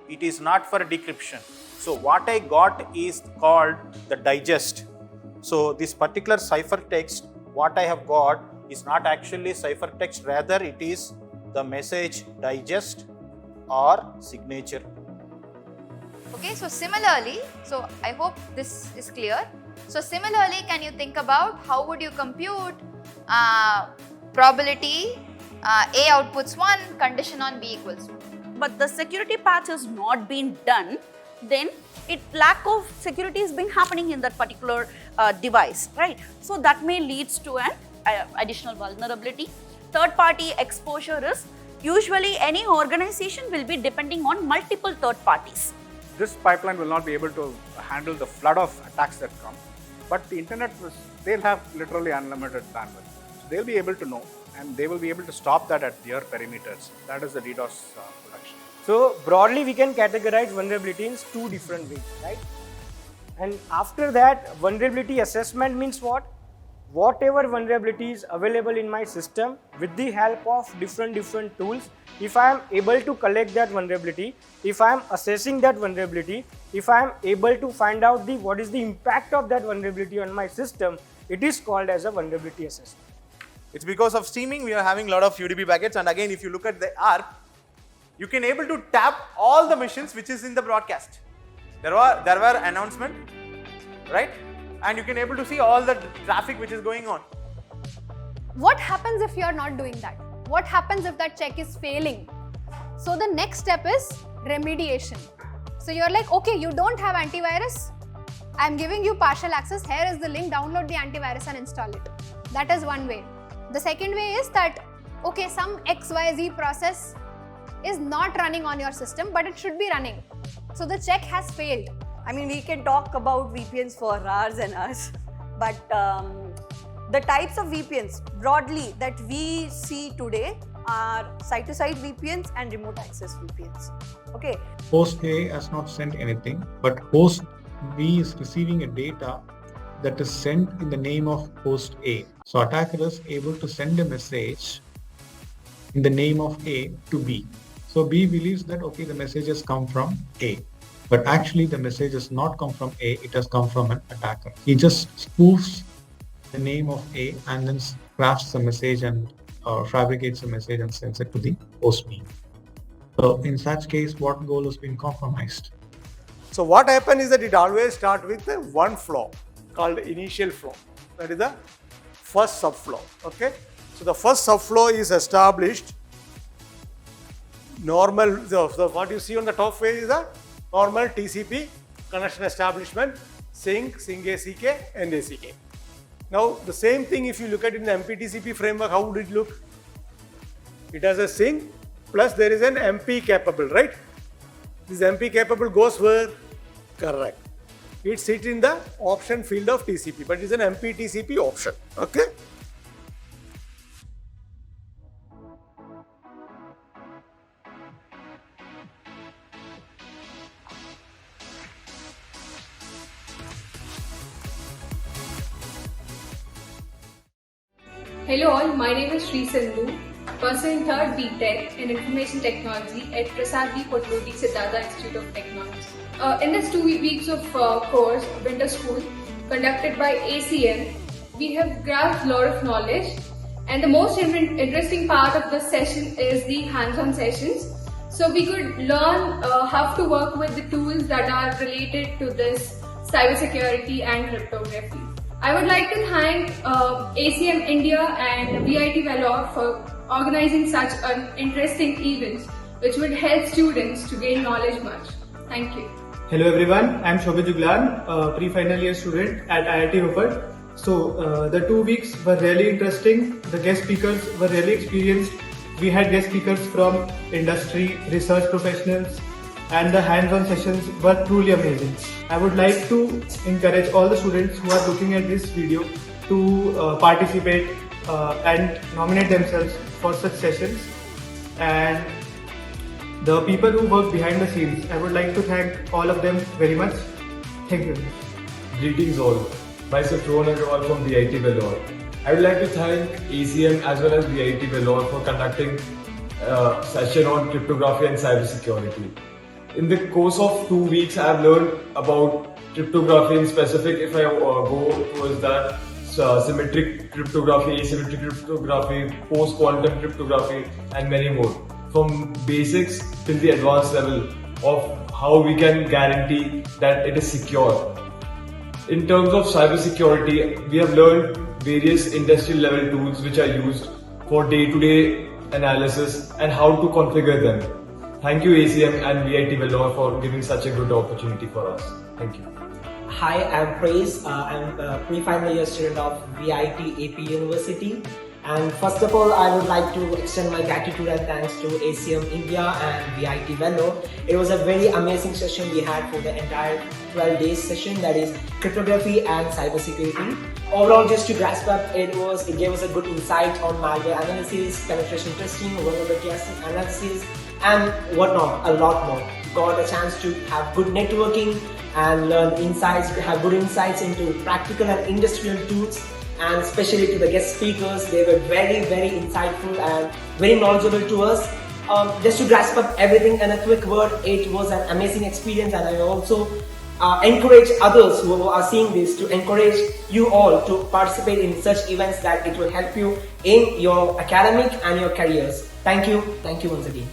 It is not for decryption. So what I got is called the digest. So this particular ciphertext, what I have got is not actually ciphertext, rather it is the message digest or signature. Okay, so similarly, so I hope this is clear. So similarly, can you think about how would you compute probability A outputs 1, condition on B equals 2? But the security patch has not been done, then lack of security has been happening in that particular device, right? So that may leads to an additional vulnerability. Third party exposure is usually any organization will be depending on multiple third parties. This pipeline will not be able to handle the flood of attacks that come, but the internet, they'll have literally unlimited bandwidth. So they'll be able to know, and they will be able to stop that at their perimeters. That is the DDoS production. So broadly we can categorize vulnerability in two different ways, right? And after that, vulnerability assessment means what? Whatever vulnerability is available in my system, with the help of different tools, if I am able to collect that vulnerability, if I am assessing that vulnerability, if I am able to find out what is the impact of that vulnerability on my system, it is called as a vulnerability assessment. It's because of streaming we are having a lot of UDP packets, and again if you look at the ARC, you can able to tap all the missions which is in the broadcast. There were announcement, right? And you can able to see all the traffic which is going on. What happens if you are not doing that? What happens if that check is failing? So the next step is remediation. So you're like, okay, you don't have antivirus. I'm giving you partial access. Here is the link, download the antivirus and install it. That is one way. The second way is that, okay, some XYZ process is not running on your system, but it should be running. So the check has failed. I mean, we can talk about VPNs for hours and hours, but the types of VPNs broadly that we see today are site-to-site VPNs and remote access VPNs. Okay. Host A has not sent anything, but host B is receiving a data that is sent in the name of host A. So attacker is able to send a message in the name of A to B. So B believes that, okay, the message has come from A. But actually the message has not come from A, it has come from an attacker. He just spoofs the name of A and then crafts the message and fabricates a message and sends it to the host B. So in such case, what goal has been compromised? So what happens is that it always starts with one flow called initial flow. That is the first subflow. Okay. So the first subflow is established. Normal, what you see on the top page is the normal TCP connection establishment, sync ACK, and ACK. Now the same thing if you look at it in the MPTCP framework, how would it look? It has a sync plus there is an MP capable, right? This MP capable goes where? Correct. It sits in the option field of TCP, but it's an MPTCP option. Okay. Hello all, my name is Sri Sindhu, pursuing 3rd B.Tech in Information Technology at Prasad B. Potloti Siddhartha Institute of Technology. In this 2 weeks of course, Winter School, conducted by ACM, we have grasped a lot of knowledge, and the most interesting part of the session is the hands-on sessions. So we could learn how to work with the tools that are related to this cybersecurity and cryptography. I would like to thank ACM India and VIT Vellore for organizing such an interesting event which would help students to gain knowledge much. Thank you. Hello everyone, I am Shobhit Juglan, a pre-final year student at IIT Roper. So the 2 weeks were really interesting. The guest speakers were really experienced. We had guest speakers from industry, research professionals, and the hands-on sessions were truly amazing. I would like to encourage all the students who are looking at this video to participate and nominate themselves for such sessions. And the people who work behind the scenes, I would like to thank all of them very much. Thank you. Greetings all. Myself Rohan Agarwal from VIT Vellore. I would like to thank ACM as well as VIT Vellore for conducting a session on cryptography and cybersecurity. In the course of 2 weeks, I've learned about cryptography in specific. If I go towards that, symmetric cryptography, asymmetric cryptography, post-quantum cryptography, and many more. From basics till the advanced level of how we can guarantee that it is secure. In terms of cybersecurity, we have learned various industrial level tools which are used for day-to-day analysis and how to configure them. Thank you ACM and VIT Vellore for giving such a good opportunity for us. Thank you. Hi, I'm Praise. I'm a pre-final year student of VIT AP University. And first of all, I would like to extend my gratitude and thanks to ACM India and VIT Vellore. It was a very amazing session we had for the entire 12 days session, that is cryptography and cybersecurity. Overall, just to grasp up, it gave us a good insight on malware analysis, penetration testing, vulnerability analysis, and whatnot, a lot more. Got a chance to have good networking and learn insights, have good insights into practical and industrial tools, and especially to the guest speakers. They were very, very insightful and very knowledgeable to us. Just to grasp up everything in a quick word, it was an amazing experience, and I also encourage others who are seeing this to encourage you all to participate in such events, that it will help you in your academic and your careers. Thank you once again.